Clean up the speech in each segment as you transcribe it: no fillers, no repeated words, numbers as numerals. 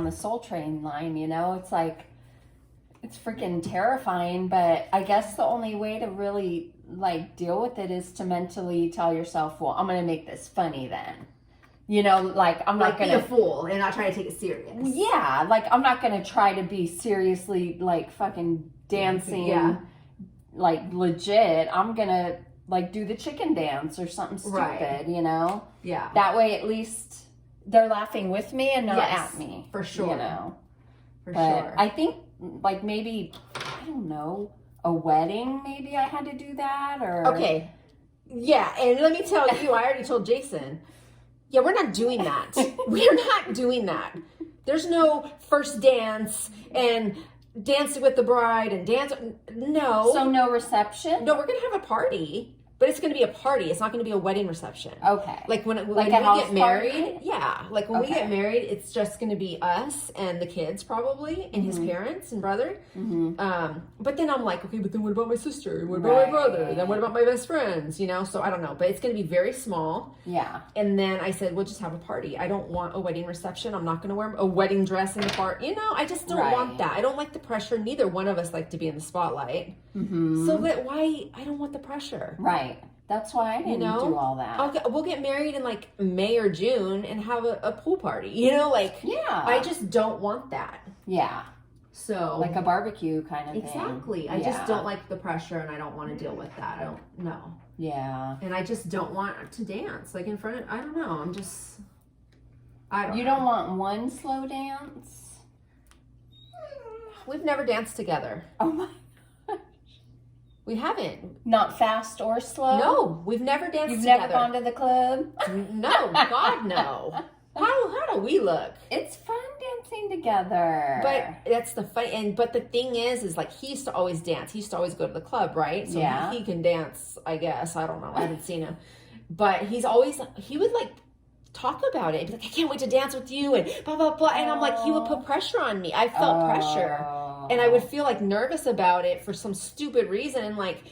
down the Soul Train line, you know? It's like, it's freaking terrifying, but I guess the only way to really, like, deal with it is to mentally tell yourself, well, I'm going to make this funny then. You know, like, I'm not going to be a fool and not try to take it serious. Yeah, like, I'm not going to try to be seriously, like, fucking dancing, like, legit. I'm going to, like, do the chicken dance or something stupid, you know? Yeah. That way, at least, they're laughing with me and not at me. For sure. You know? For sure. I think, like, maybe, I don't know, a wedding, maybe I had to do that, or... Okay. Yeah, and let me tell you, I already told Jason, yeah, we're not doing that. We're not doing that. There's no first dance and dancing with the bride and dance. No. So no reception? No, we're going to have a party. But it's going to be a party. It's not going to be a wedding reception. Okay. Like when we get married. Yeah. Like when we get married, it's just going to be us and the kids probably and his parents and brother. But then I'm like, okay, but then what about my sister? What about my brother? Then what about my best friends? You know, so I don't know. But it's going to be very small. Yeah. And then I said, we'll just have a party. I don't want a wedding reception. I'm not going to wear a wedding dress in the party. You know, I just don't want that. I don't like the pressure. Neither one of us like to be in the spotlight. So why? I don't want the pressure. Right. That's why I didn't do all that. We'll get married in like May or June and have a pool party. You know, like, I just don't want that. Yeah. So. Like a barbecue kind of thing. Exactly. I just don't like the pressure and I don't want to deal with that. I don't know. Yeah. And I just don't want to dance like in front of, I don't know. I'm just, You don't want one slow dance? We've never danced together. Oh my. We haven't. Not fast or slow? No, we've never danced You've together. never gone to the club? No, God, no. How do we look? It's fun dancing together. But that's the fun. But the thing is like he used to always dance. He used to always go to the club, right? So he can dance, I guess. I don't know. I haven't seen him. But he would like talk about it. He'd be like, I can't wait to dance with you and blah, blah, blah. And I'm like, he would put pressure on me. I felt pressure. And I would feel like nervous about it for some stupid reason. And like,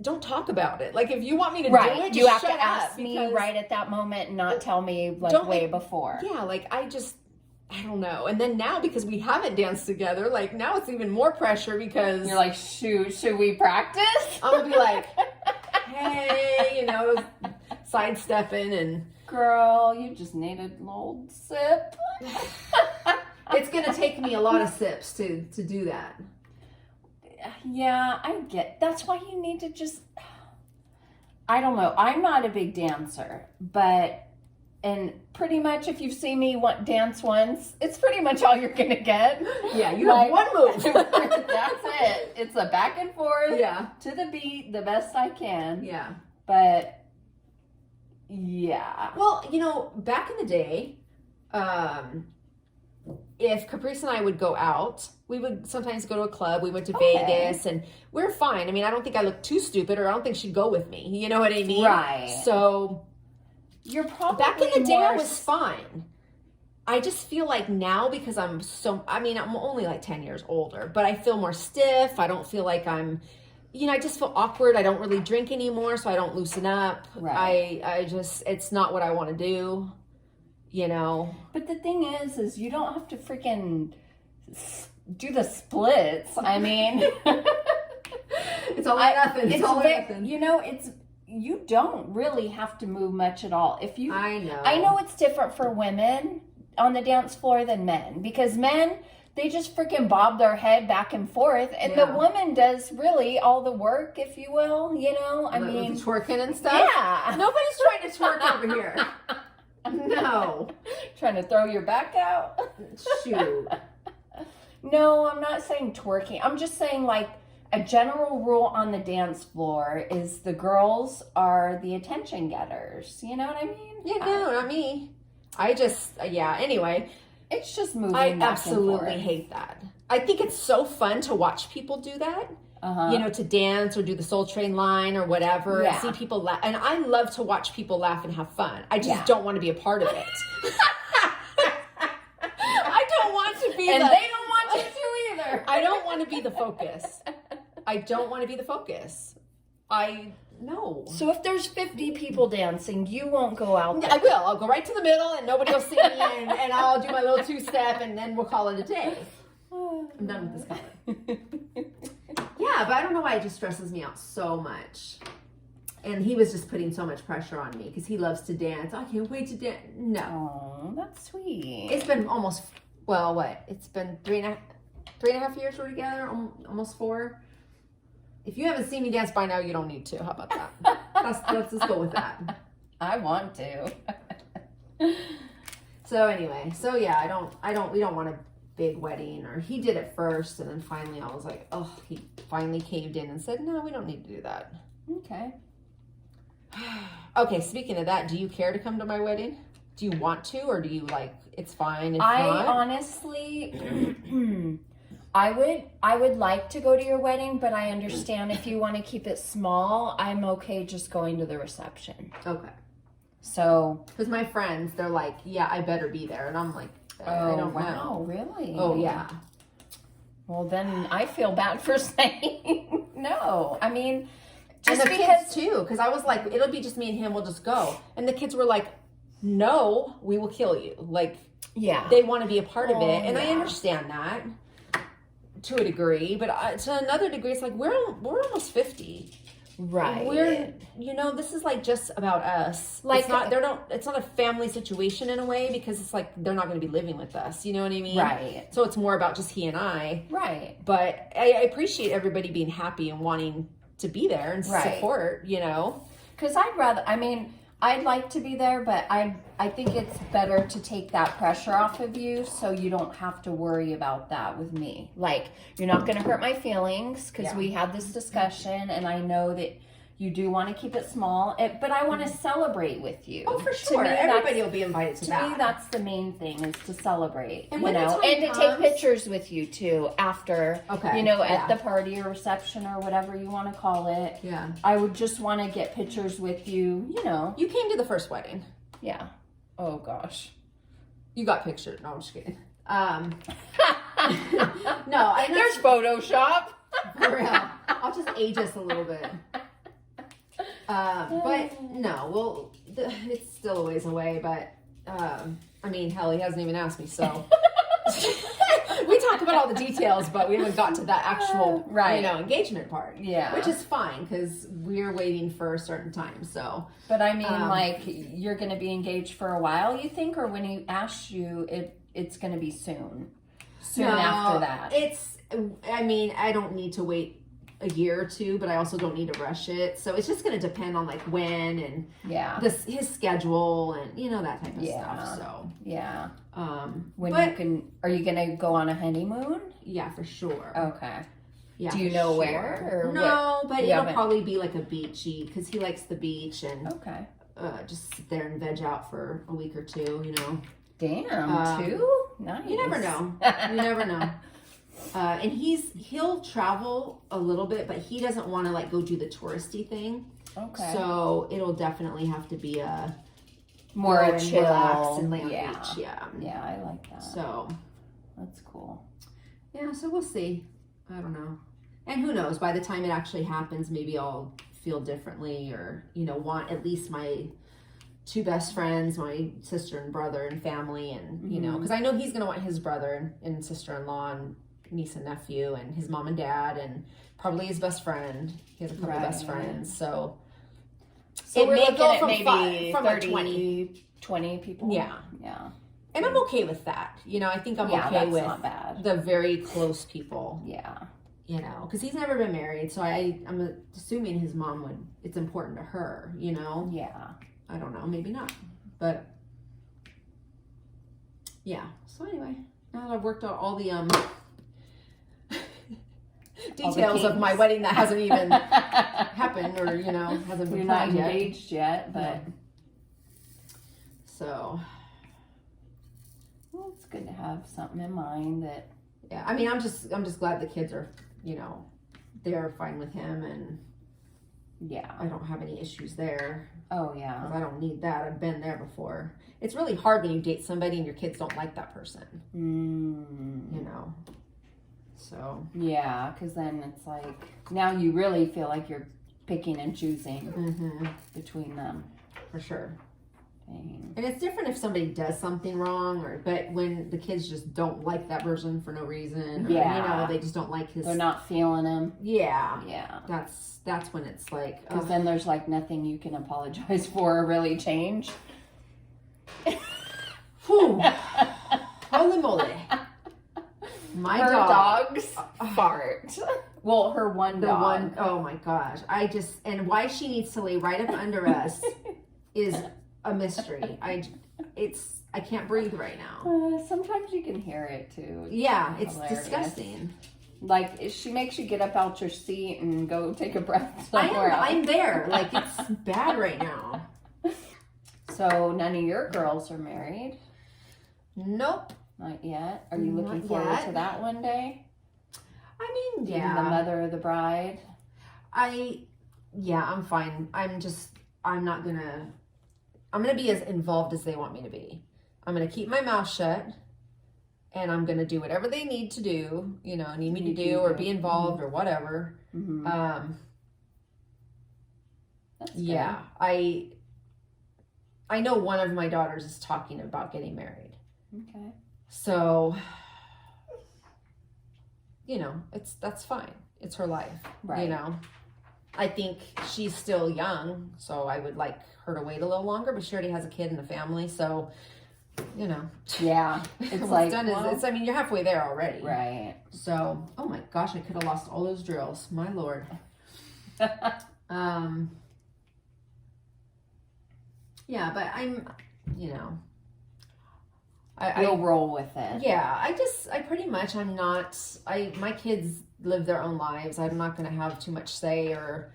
don't talk about it. Like, if you want me to do it, just you have shut to ask up me right at that moment and not tell me like way before. Yeah, like I don't know. And then now, because we haven't danced together, like now it's even more pressure because you're like, should we practice? I'm gonna be like, hey, you know, sidestepping and girl, you just need a little sip. It's gonna take me a lot of sips to do that. Yeah, that's why you need to just, I don't know. I'm not a big dancer, and pretty much if you've seen me dance once, it's pretty much all you're going to get. Yeah, you have one move. That's it. It's a back and forth to the beat, the best I can. Yeah. But, yeah. Well, you know, back in the day, if Caprice and I would go out, we would sometimes go to a club. We went to Vegas and we're fine. I mean, I don't think I look too stupid or I don't think she'd go with me. You know what I mean? Right. So you're probably back in the day I was fine. I just feel like now because I'm only like 10 years older, but I feel more stiff. I don't feel like I just feel awkward. I don't really drink anymore, so I don't loosen up. Right. It's not what I want to do. You know, but the thing is you don't have to freaking do the splits. I mean, it's all or nothing. It's all or nothing. You know, you don't really have to move much at all. I know it's different for women on the dance floor than men, because men, they just freaking bob their head back and forth, and the woman does really all the work, if you will. You know, I mean, twerking and stuff. Yeah, nobody's trying to twerk over here. No. Trying to throw your back out? Shoot. No, I'm not saying twerking. I'm just saying, like, a general rule on the dance floor is the girls are the attention getters. You know what I mean? Yeah, no, not me. Anyway. It's just moving I back absolutely and forth. hate that. I think it's so fun to watch people do that. You know, to dance or do the Soul Train line or whatever. Yeah. See people laugh. And I love to watch people laugh and have fun. I just don't want to be a part of it. I don't want to be they don't want you to either. I don't want to be the focus. I don't want to be the focus. no. So if there's 50 people dancing, you won't go out there. I will. I'll go right to the middle and nobody will see me and I'll do my little 2-step and then we'll call it a day. I'm done with this comment. Yeah, but I don't know why it just stresses me out so much. And he was just putting so much pressure on me because he loves to dance. I can't wait to dance. No. Oh, that's sweet. It's been almost, well, what? It's been 3.5 years we're together, almost 4. If you haven't seen me dance by now, you don't need to. How about that? Let's just go with that. I want to. So anyway, so yeah, we don't want a big wedding, or he did it first, and then finally I was like, oh, he finally caved in and said, no, we don't need to do that. Okay. Okay, speaking of that, do you care to come to my wedding? Do you want to, or do you like, it's fine if I not? honestly, I would like to go to your wedding, but I understand if you want to keep it small, I'm okay just going to the reception. Okay. So, because my friends, they're like, yeah, I better be there, and I'm like, I don't know. Really? Oh yeah. Well, then I feel bad for saying no. I mean, And just the because kids too, because I was like, it'll be just me and him, we'll just go. And the kids were like, no, we will kill you. Like, yeah, they want to be a part of it. And I yeah. understand that to a degree, but to another degree, it's like, we're almost 50. right. This is like just about us. Like, it's not a family situation in a way, because it's like, they're not going to be living with us. You know what I mean? Right. So it's more about just he and I. Right. But I appreciate everybody being happy and wanting to be there and support, Because I'd like to be there, but I think it's better to take that pressure off of you so you don't have to worry about that with me. Like, you're not going to hurt my feelings because we had this discussion, and I know that you do want to keep it small, but I want to celebrate with you. Oh, for sure. Everybody will be invited to that. To me, that's the main thing, is to celebrate, and to take pictures with you too after, okay. At the party or reception or whatever you want to call it. Yeah. I would just want to get pictures with you, You came to the first wedding. Yeah. Oh gosh. You got pictures. No, I'm just kidding. There's Photoshop. For real. I'll just age us a little bit. But no, it's still a ways away, but, hell, he hasn't even asked me, so. We talk about all the details, but we haven't got to that actual, engagement part. Yeah. Which is fine, because we're waiting for a certain time, so. But you're going to be engaged for a while, you think? Or when he asks you, it's going to be soon? Soon after that? I don't need to wait a year or two, but I also don't need to rush it. So it's just going to depend on when and his schedule and that type of stuff. So yeah. Are you going to go on a honeymoon? Yeah, for sure. Okay. Yeah. Do you know where? Or no, but it'll probably be like a beachy, because he likes the beach, and just sit there and veg out for a week or two. Damn, 2? Nice. You never know. You never know. And he'll travel a little bit, but he doesn't want to go do the touristy thing. Okay. So it'll definitely have to be a more a chill, relax and lay on the beach. Yeah. Yeah, I like that. So that's cool. Yeah, so we'll see. I don't know. And who knows, by the time it actually happens, maybe I'll feel differently, or, want at least my 2 best friends, my sister and brother and family, and, because I know he's going to want his brother and sister-in-law and niece and nephew and his mom and dad and probably his best friend. He has a couple best friends, so we're may looking go at from maybe 20 people. Yeah. And I'm okay with that. I think I'm okay that's with not bad. The very close people. Yeah. Because he's never been married, so I'm assuming his mom it's important to her, Yeah. I don't know, maybe not, but yeah. So anyway, now that I've worked out all the details of my wedding that hasn't even happened, or hasn't been You're not planned engaged yet, but so. Well, it's good to have something in mind that. Yeah, I'm just glad the kids are, they're fine with him, and I don't have any issues there. Oh yeah, I don't need that. I've been there before. It's really hard when you date somebody and your kids don't like that person. So yeah, because then it's like now you really feel like you're picking and choosing between them. For sure. Dang. And it's different if somebody does something wrong, but when the kids just don't like that version for no reason, or, Yeah, they just don't like his. They're not feeling him. Yeah, yeah. That's when it's like, because then there's like nothing you can apologize for or really change. Whew. Holy moly! Her dogs fart. Well, her one dog. Oh my gosh! And why she needs to lay right up under us is a mystery. I can't breathe right now. Sometimes you can hear it too. Yeah, it's disgusting. Like, she makes you get up out your seat and go take a breath somewhere else. I'm there. Like, it's bad right now. So none of your girls are married? Nope. Not yet. Are you looking forward to that one day? I mean, yeah. Being the mother of the bride? I'm fine. I'm gonna be as involved as they want me to be. I'm gonna keep my mouth shut, and I'm gonna do whatever they need to do, need me to do, or be involved, or whatever. Mm-hmm. That's good. Yeah, I know one of my daughters is talking about getting married. Okay. So, that's fine. It's her life, right? I think she's still young, so I would like her to wait a little longer, but she already has a kid and a family, so, Yeah. It's what's like, done is, you're halfway there already. Right. So, oh my gosh, I could have lost all those drills. My Lord. Yeah, but I'm, You'll roll with it. Yeah, I pretty much, my kids live their own lives. I'm not going to have too much say or,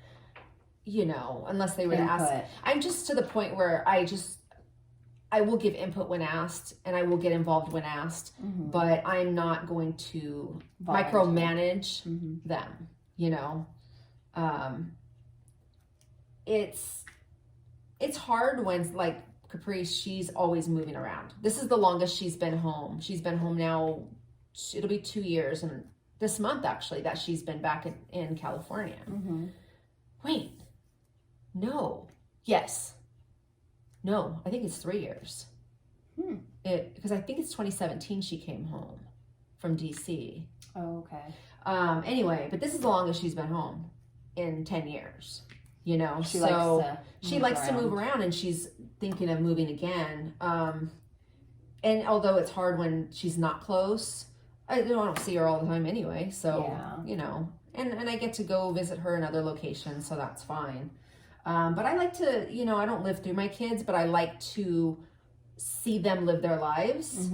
unless they were to ask. I'm just to the point where I will give input when asked, and I will get involved when asked, but I'm not going to micromanage them, It's hard when, like, Caprice, she's always moving around. This is the longest she's been home. She's been home now, it'll be 2 years, and this month, actually, that she's been back in California. Wait, no. Yes. No, I think it's 3 years. Because I think it's 2017 she came home from DC. Oh, okay. Anyway, but this is the longest she's been home in 10 years. She likes to move around, and she's thinking of moving again. And although it's hard when she's not close, I don't see her all the time anyway. So, and I get to go visit her in other locations, so that's fine. But I like to, I don't live through my kids, but I like to see them live their lives,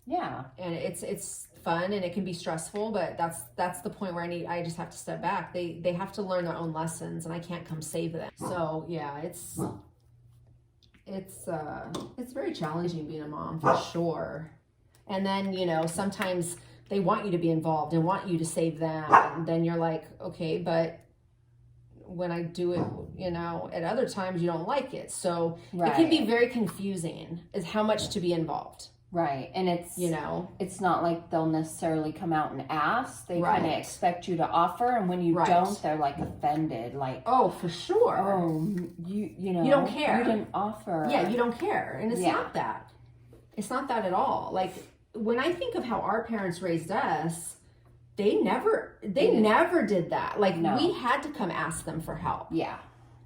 Yeah. And it's fun, and it can be stressful, but that's the point where I just have to step back. They have to learn their own lessons, and I can't come save them. So yeah, it's very challenging being a mom, for sure. And then, sometimes they want you to be involved and want you to save them, and then you're like, okay, but when I do it, at other times you don't like it. So It can be very confusing is how much to be involved. Right. And it's, it's not like they'll necessarily come out and ask. They kind of expect you to offer. And when you don't, they're like offended. Like, oh, for sure. Oh, you don't care. You didn't offer. Yeah, you don't care. And it's not that. It's not that at all. Like, when I think of how our parents raised us, they never did that. Like, we had to come ask them for help. Yeah.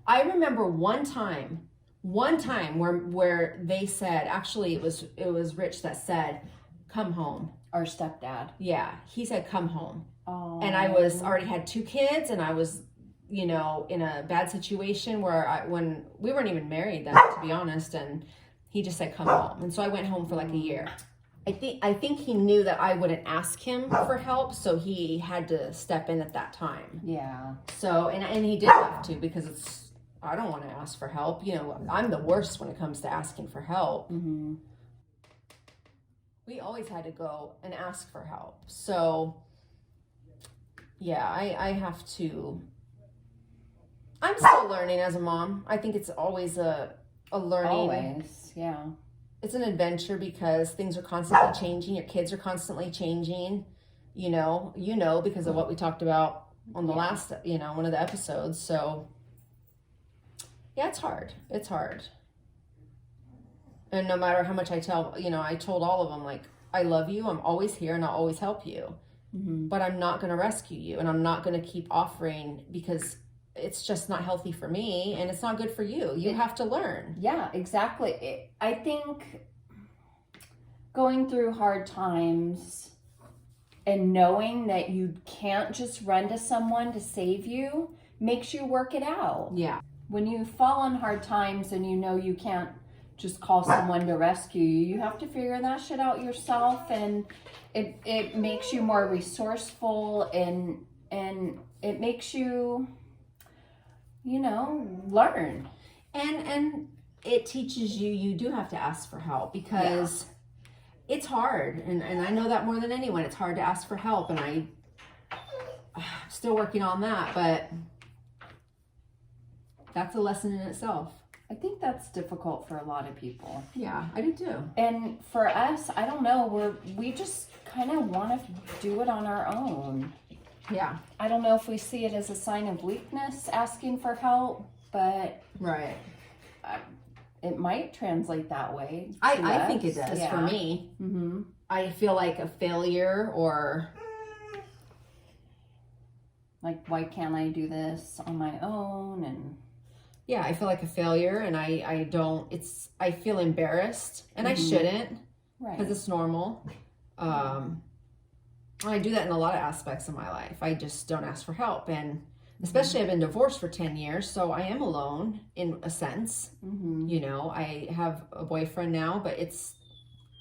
I remember one time where they said, actually it was Rich that said, come home. Our stepdad. Yeah. He said, come home. Oh. And I already had 2 kids, and I was, in a bad situation when we weren't even married then, to be honest. And he just said, come home. And so I went home for like a year. I think he knew that I wouldn't ask him for help, so he had to step in at that time. Yeah. So, and he did have to, because I don't want to ask for help. I'm the worst when it comes to asking for help. We always had to go and ask for help. So, yeah, I have to. I'm still learning as a mom. I think it's always a learning. Always, yeah. It's an adventure because things are constantly changing. Your kids are constantly changing, because of what we talked about on the last, one of the episodes. So yeah, it's hard. It's hard. And no matter how much I tell, I told all of them, like, I love you. I'm always here and I'll always help you. Mm-hmm. But I'm not going to rescue you. And I'm not going to keep offering because it's just not healthy for me. And it's not good for you. You have to learn. Yeah, exactly. I think going through hard times and knowing that you can't just run to someone to save you makes you work it out. Yeah. When you fall on hard times and you can't just call someone to rescue you, you have to figure that shit out yourself, and it makes you more resourceful, and it makes you learn, and it teaches you do have to ask for help, because it's hard, and I know that more than anyone. It's hard to ask for help, and I'm still working on that, but that's a lesson in itself. I think that's difficult for a lot of people. Yeah, I do too. And for us, I don't know, we just kind of want to do it on our own. Yeah. I don't know if we see it as a sign of weakness, asking for help, but right. It might translate that way. I think it does for me. Mm-hmm. I feel like a failure, or like, why can't I do this on my own? And yeah, I feel like a failure, and I feel embarrassed, and I shouldn't, because it's normal. I do that in a lot of aspects of my life. I just don't ask for help, and especially I've been divorced for 10 years, so I am alone in a sense. Mm-hmm. I have a boyfriend now, but he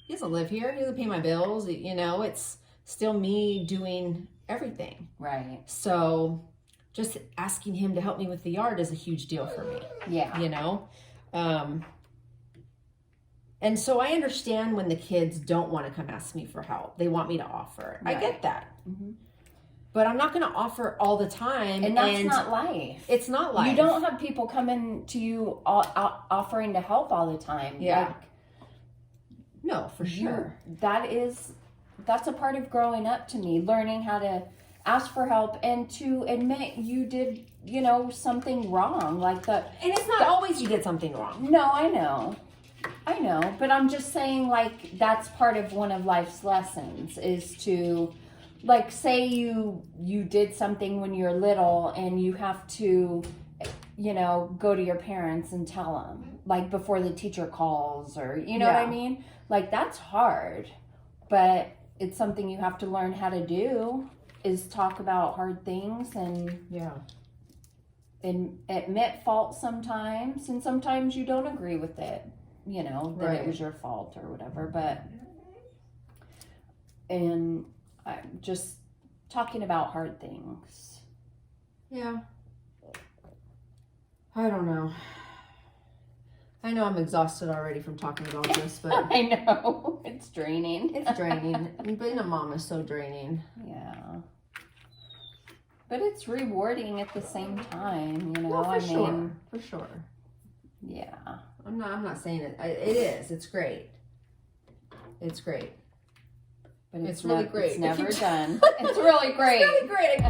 doesn't live here. He doesn't pay my bills. It's still me doing everything. Right. So just asking him to help me with the yard is a huge deal for me. Yeah. And so I understand when the kids don't want to come ask me for help. They want me to offer. Right. I get that. Mm-hmm. But I'm not going to offer all the time. And that's not life. It's not life. You don't have people coming to you offering to help all the time. Yeah. No, for sure. That's a part of growing up to me, learning how to ask for help and to admit you did, something wrong. And it's not always you did something wrong. No, I know. But I'm just saying, like, that's part of one of life's lessons, is to, like, say you did something when you're little and you have to, go to your parents and tell them, like, before the teacher calls, or, what I mean? Like, that's hard, but it's something you have to learn how to do, is talk about hard things and admit fault sometimes, and sometimes you don't agree with it, that it was your fault or whatever, and just talking about hard things. Yeah. I don't know. I know I'm exhausted already from talking about this, but I know it's draining. It's draining. Being a mom is so draining. Yeah. But it's rewarding at the same time, No, for sure. Yeah. I'm not saying it. It is. It's great. It's great. But it's really great. It's never done. It's really great. It's really great.